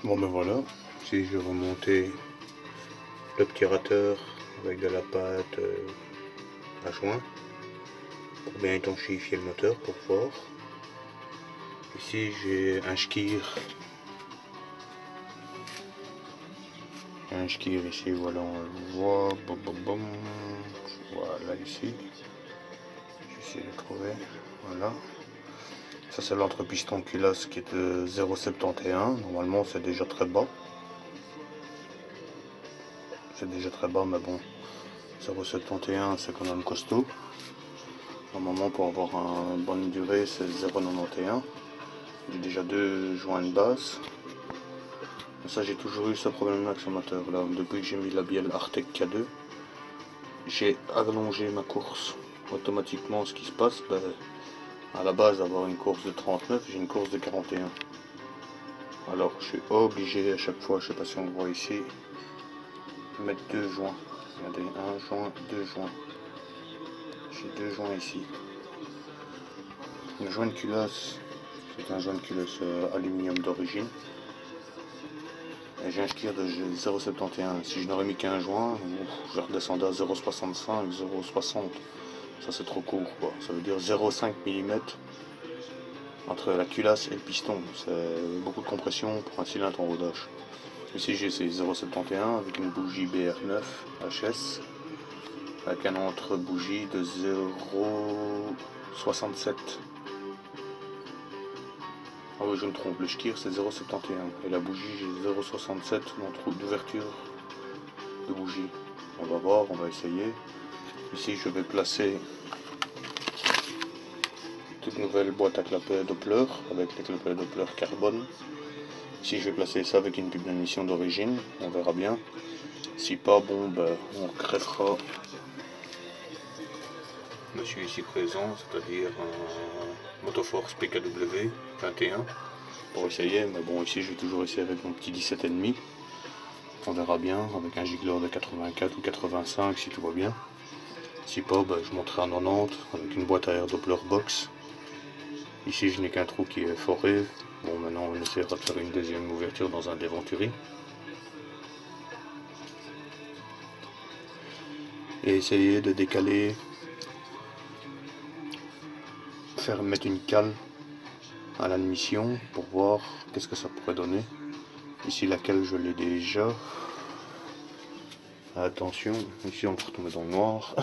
Bon ben voilà, ici je vais remonter l'obturateur avec de la pâte à joint pour bien étanchéifier le moteur pour voir. Ici j'ai un shkir ici, voilà, on le voit, voilà ici, j'essaie de trouver, voilà. Ça c'est l'entrepiston culasse qui est de 0,71, normalement c'est déjà très bas. Mais bon, 0,71 c'est quand même costaud. Normalement pour avoir une bonne durée c'est 0,91. J'ai déjà deux joints de base. Ça j'ai toujours eu ce problème avec ce moteur là. Depuis que j'ai mis la bielle Artec K2, j'ai allongé ma course. Automatiquement ce qui se passe, à la base d'avoir une course de 39, j'ai une course de 41. Alors je suis obligé à chaque fois, je sais pas si on le voit ici, de mettre deux joints. Regardez, un joint, deux joints. J'ai deux joints ici. Le joint de culasse, c'est un joint de culasse aluminium d'origine. Et j'ai un shkir de 0,71. Si je n'aurais mis qu'un joint, je redescendais à 0,65, 0,60. Ça c'est trop court quoi. Ça veut dire 0,5 mm entre la culasse et le piston. C'est beaucoup de compression pour un cylindre en rodage. Ici j'ai ces 0,71 avec une bougie BR9 HS avec un entre bougie de 0,67. Ah oui, je me trompe, le shkir c'est 0,71 et la bougie j'ai 0,67 d'ouverture de bougie. On va voir, on va essayer. Ici je vais placer toute nouvelle boîte à clapet Doppler avec les clapets Doppler carbone. Ici je vais placer ça avec une pipe d'émission d'origine, on verra bien. Si pas, bon ben on greffera monsieur ici présent, c'est-à-dire un Motoforce PKW 21 pour essayer, mais bon ici je vais toujours essayer avec mon petit 17,5. On verra bien avec un gigleur de 84 ou 85 si tout va bien. Si pas, ben, je monterai à 90 avec une boîte à air Doppler box. Ici je n'ai qu'un trou qui est foré. Bon maintenant on essaiera de faire une deuxième ouverture dans un Deventuri. Et essayer de décaler, mettre une cale à l'admission pour voir qu'est-ce que ça pourrait donner. Ici la cale je l'ai déjà. Attention, ici on peut retomber dans le noir.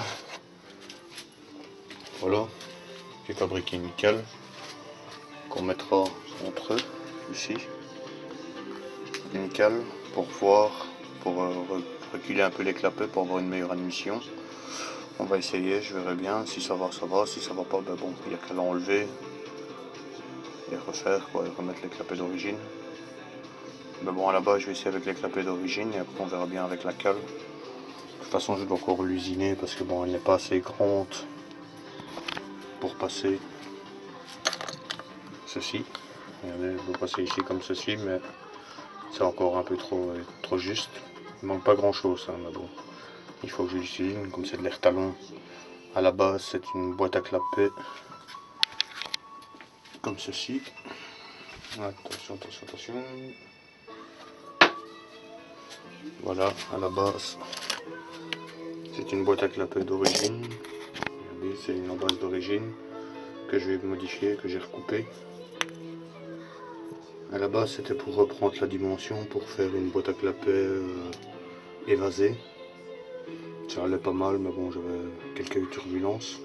Voilà, j'ai fabriqué une cale qu'on mettra entre eux, ici. Une cale pour voir, pour reculer un peu les clapets pour avoir une meilleure admission. On va essayer, je verrai bien, si ça va, ça va, si ça va pas, ben bon, il n'y a qu'à l'enlever et refaire, quoi, et remettre les clapets d'origine. Mais bon, à la base, je vais essayer avec les clapets d'origine et après on verra bien avec la cale. De toute façon, je dois encore l'usiner parce que bon, elle n'est pas assez grande pour passer ceci. Regardez, je vais passer ici comme ceci, mais c'est encore un peu trop juste. Il manque pas grand chose, hein, mais bon, il faut que je l'utilise. Comme c'est de l'air talon, à la base, c'est une boîte à clapets comme ceci. Attention, attention, attention. Voilà, à la base, c'est une boîte à clapets d'origine. Regardez, c'est une base d'origine que je vais modifier, que j'ai recoupé. À la base, c'était pour reprendre la dimension pour faire une boîte à clapets évasée. Ça allait pas mal, mais bon, j'avais quelques turbulences.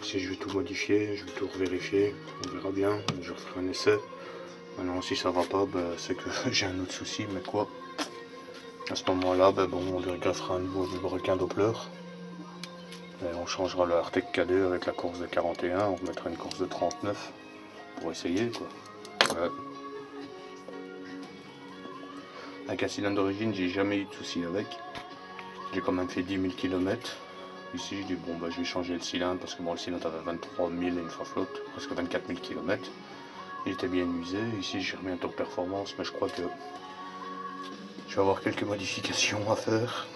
Si je vais tout modifier, je vais tout vérifier, on verra bien, je referai un essai. Maintenant, si ça va pas, ben, c'est que j'ai un autre souci, mais quoi? À ce moment-là, ben, bon, on lui greffera un nouveau requin Doppler. Et on changera le Artec K2 avec la course de 41, on remettra une course de 39 pour essayer, quoi. Ouais. Avec un cylindre d'origine, j'ai jamais eu de soucis avec. J'ai quand même fait 10 000 km. Ici, je dis bon, bah, je vais changer le cylindre parce que bon, le cylindre avait 23 000 et une fois flotte, presque 24 000 km. Il était bien usé. Ici, j'ai remis un top performance, mais je crois que je vais avoir quelques modifications à faire.